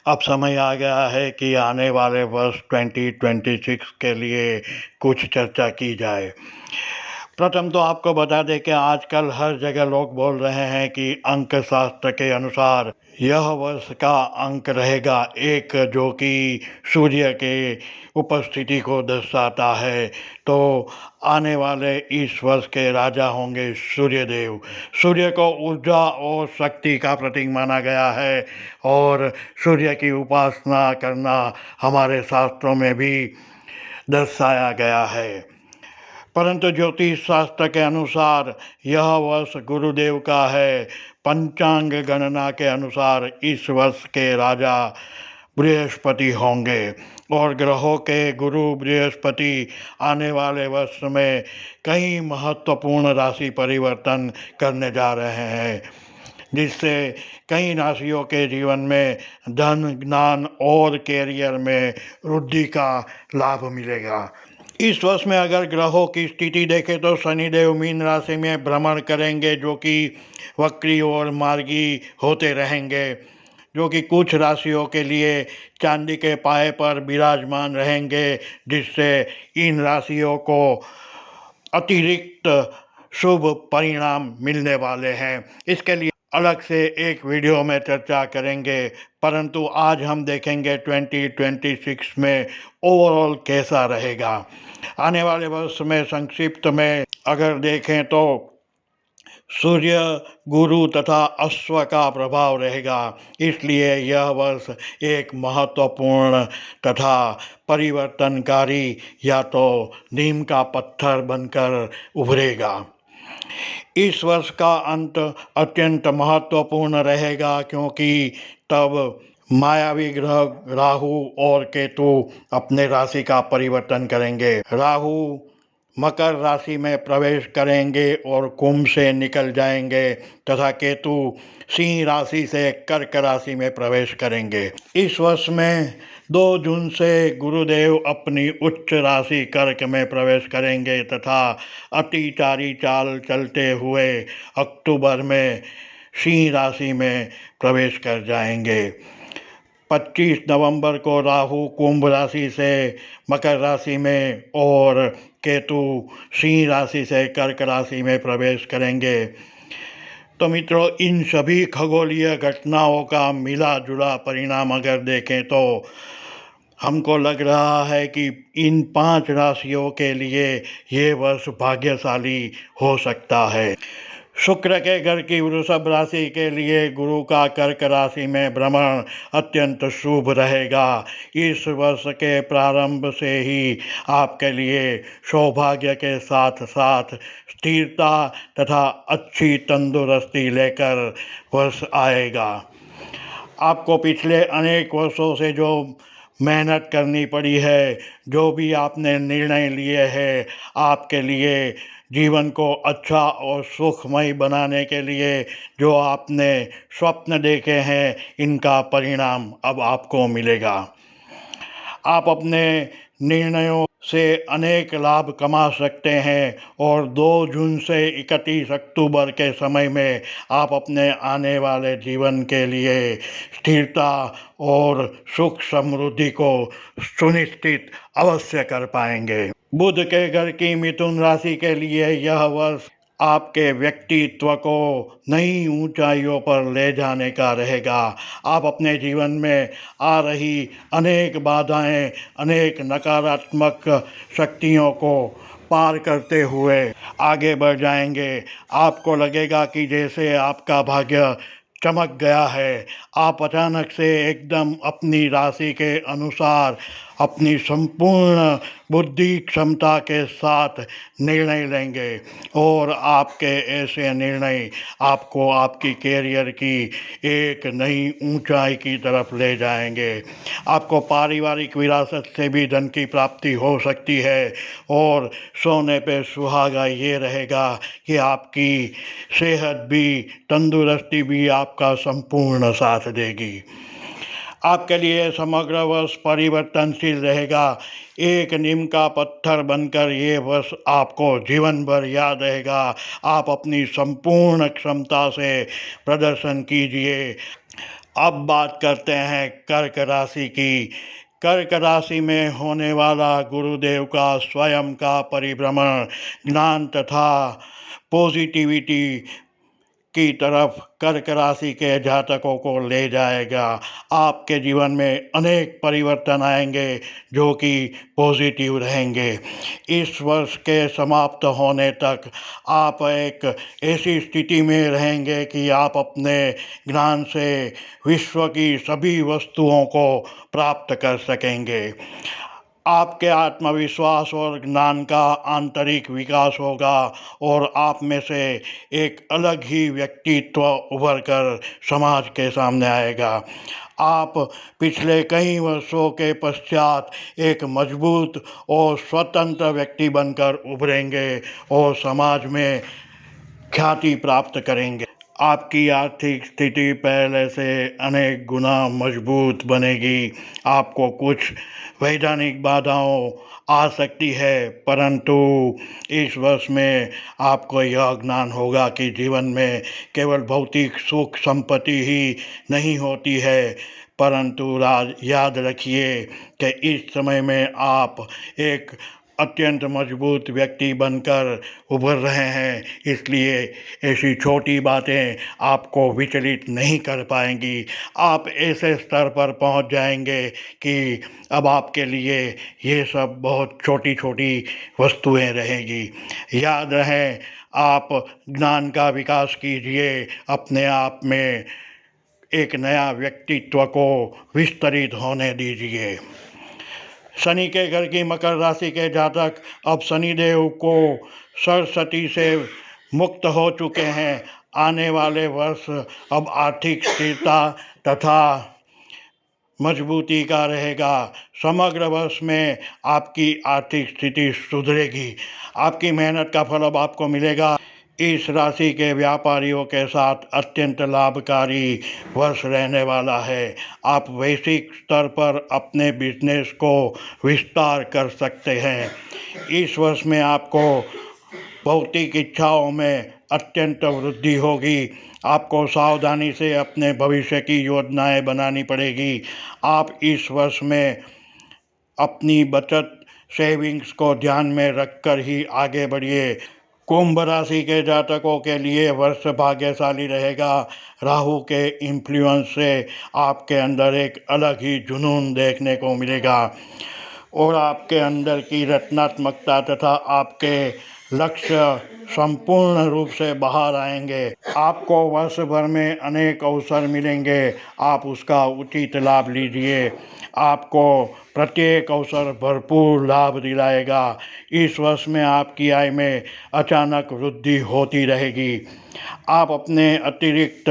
अब समय आ गया है कि आने वाले वर्ष 2026 के लिए कुछ चर्चा की जाए। प्रथम तो आपको बता दें कि आजकल हर जगह लोग बोल रहे हैं कि अंक शास्त्र के अनुसार यह वर्ष का अंक रहेगा एक, जो कि सूर्य के उपस्थिति को दर्शाता है। तो आने वाले इस वर्ष के राजा होंगे सूर्यदेव। सूर्य को ऊर्जा और शक्ति का प्रतीक माना गया है और सूर्य की उपासना करना हमारे शास्त्रों में भी दर्शाया गया है। परंतु ज्योतिष शास्त्र के अनुसार यह वर्ष गुरुदेव का है। पंचांग गणना के अनुसार इस वर्ष के राजा बृहस्पति होंगे और ग्रहों के गुरु बृहस्पति आने वाले वर्ष में कई महत्वपूर्ण राशि परिवर्तन करने जा रहे हैं, जिससे कई राशियों के जीवन में धन, ज्ञान और कैरियर में वृद्धि का लाभ मिलेगा। इस वर्ष में अगर ग्रहों की स्थिति देखें तो शनिदेव मीन राशि में भ्रमण करेंगे, जो कि वक्री और मार्गी होते रहेंगे, जो कि कुछ राशियों के लिए चांदी के पाए पर विराजमान रहेंगे, जिससे इन राशियों को अतिरिक्त शुभ परिणाम मिलने वाले हैं। इसके लिए अलग से एक वीडियो में चर्चा करेंगे, परंतु आज हम देखेंगे 2026 में ओवरऑल कैसा रहेगा। आने वाले वर्ष में संक्षिप्त में अगर देखें तो सूर्य, गुरु तथा अश्व का प्रभाव रहेगा, इसलिए यह वर्ष एक महत्वपूर्ण तथा परिवर्तनकारी या तो नीम का पत्थर बनकर उभरेगा। इस वर्ष का अंत अत्यंत महत्वपूर्ण रहेगा, क्योंकि तब मायावी ग्रह राहु और केतु अपने राशि का परिवर्तन करेंगे। राहु मकर राशि में प्रवेश करेंगे और कुंभ से निकल जाएंगे तथा केतु सिंह राशि से कर्क राशि में प्रवेश करेंगे। इस वर्ष में 2 जून से गुरुदेव अपनी उच्च राशि कर्क में प्रवेश करेंगे तथा अतिचारी चाल चलते हुए अक्टूबर में सिंह राशि में प्रवेश कर जाएंगे। 25 नवंबर को राहु कुंभ राशि से मकर राशि में और केतु सिंह राशि से कर्क राशि में प्रवेश करेंगे। तो मित्रों, इन सभी खगोलीय घटनाओं का मिला जुला परिणाम अगर देखें तो हमको लग रहा है कि इन 5 राशियों के लिए ये वर्ष भाग्यशाली हो सकता है। शुक्र के घर की वृषभ राशि के लिए गुरु का कर्क राशि में भ्रमण अत्यंत शुभ रहेगा। इस वर्ष के प्रारंभ से ही आपके लिए सौभाग्य के साथ साथ स्थिरता तथा अच्छी तंदुरुस्ती लेकर वर्ष आएगा। आपको पिछले अनेक वर्षों से जो मेहनत करनी पड़ी है, जो भी आपने निर्णय लिए हैं, आपके लिए जीवन को अच्छा और सुखमय बनाने के लिए जो आपने स्वप्न देखे हैं, इनका परिणाम अब आपको मिलेगा। आप अपने निर्णयों से अनेक लाभ कमा सकते हैं और 2 जून से 31 अक्टूबर के समय में आप अपने आने वाले जीवन के लिए स्थिरता और सुख समृद्धि को सुनिश्चित अवश्य कर पाएंगे। बुध के घर की मिथुन राशि के लिए यह वर्ष आपके व्यक्तित्व को नई ऊंचाइयों पर ले जाने का रहेगा। आप अपने जीवन में आ रही अनेक बाधाएं, अनेक नकारात्मक शक्तियों को पार करते हुए आगे बढ़ जाएंगे। आपको लगेगा कि जैसे आपका भाग्य चमक गया है। आप अचानक से एकदम अपनी राशि के अनुसार अपनी संपूर्ण बुद्धि क्षमता के साथ निर्णय लेंगे और आपके ऐसे निर्णय आपको आपकी कैरियर की एक नई ऊंचाई की तरफ ले जाएंगे। आपको पारिवारिक विरासत से भी धन की प्राप्ति हो सकती है और सोने पे सुहागा ये रहेगा कि आपकी सेहत भी, तंदुरुस्ती भी आपका संपूर्ण साथ देगी। आपके लिए समग्र वर्ष परिवर्तनशील रहेगा। एक नीम का पत्थर बनकर ये वर्ष आपको जीवन भर याद रहेगा। आप अपनी संपूर्ण क्षमता से प्रदर्शन कीजिए। अब बात करते हैं कर्क राशि की। कर्क राशि में होने वाला गुरुदेव का स्वयं का परिभ्रमण ज्ञान तथा पॉजिटिविटी की तरफ कर्क राशि के जातकों को ले जाएगा। आपके जीवन में अनेक परिवर्तन आएंगे जो कि पॉजिटिव रहेंगे। इस वर्ष के समाप्त होने तक आप एक ऐसी स्थिति में रहेंगे कि आप अपने ज्ञान से विश्व की सभी वस्तुओं को प्राप्त कर सकेंगे। आपके आत्मविश्वास और ज्ञान का आंतरिक विकास होगा और आप में से एक अलग ही व्यक्तित्व उभर कर समाज के सामने आएगा। आप पिछले कई वर्षों के पश्चात एक मजबूत और स्वतंत्र व्यक्ति बनकर उभरेंगे और समाज में ख्याति प्राप्त करेंगे। आपकी आर्थिक स्थिति पहले से अनेक गुना मजबूत बनेगी। आपको कुछ वैधानिक बाधाओं आ सकती है, परंतु इस वर्ष में आपको यह ज्ञान होगा कि जीवन में केवल भौतिक सुख संपत्ति ही नहीं होती है, परंतु याद रखिए कि इस समय में आप एक अत्यंत मजबूत व्यक्ति बनकर उभर रहे हैं। इसलिए ऐसी छोटी बातें आपको विचलित नहीं कर पाएंगी। आप ऐसे स्तर पर पहुंच जाएंगे कि अब आपके लिए ये सब बहुत छोटी छोटी वस्तुएं रहेगी। याद रहे, आप ज्ञान का विकास कीजिए, अपने आप में एक नया व्यक्तित्व को विस्तरित होने दीजिए। शनि के घर की मकर राशि के जातक अब शनिदेव को सरस्वती से मुक्त हो चुके हैं। आने वाले वर्ष अब आर्थिक स्थिरता तथा मजबूती का रहेगा। समग्र वर्ष में आपकी आर्थिक स्थिति सुधरेगी। आपकी मेहनत का फल अब आपको मिलेगा। इस राशि के व्यापारियों के साथ अत्यंत लाभकारी वर्ष रहने वाला है। आप वैश्विक स्तर पर अपने बिजनेस को विस्तार कर सकते हैं। इस वर्ष में आपको भौतिक इच्छाओं में अत्यंत वृद्धि होगी। आपको सावधानी से अपने भविष्य की योजनाएं बनानी पड़ेगी। आप इस वर्ष में अपनी बचत सेविंग्स को ध्यान में रखकर ही आगे बढ़िए। कुंभ राशि के जातकों के लिए वर्ष भाग्यशाली रहेगा। राहु के इन्फ्लुएंस से आपके अंदर एक अलग ही जुनून देखने को मिलेगा और आपके अंदर की रचनात्मकता तथा आपके लक्ष्य संपूर्ण रूप से बाहर आएंगे। आपको वर्ष भर में अनेक अवसर मिलेंगे, आप उसका उचित लाभ लीजिए। आपको प्रत्येक अवसर भरपूर लाभ दिलाएगा। इस वर्ष में आपकी आय में अचानक वृद्धि होती रहेगी। आप अपने अतिरिक्त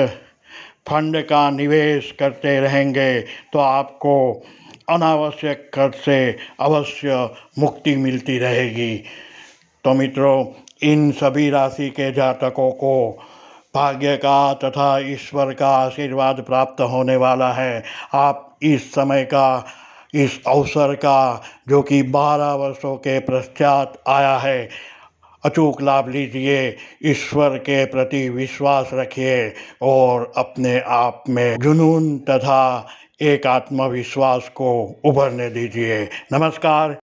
फंड का निवेश करते रहेंगे तो आपको अनावश्यक खर्च से अवश्य मुक्ति मिलती रहेगी। तो मित्रों, इन सभी राशि के जातकों को भाग्य का तथा ईश्वर का आशीर्वाद प्राप्त होने वाला है। आप इस समय का, इस अवसर का, जो कि 12 वर्षों के पश्चात आया है, अचूक लाभ लीजिए। ईश्वर के प्रति विश्वास रखिए और अपने आप में जुनून तथा एक आत्मविश्वास को उभरने दीजिए। नमस्कार।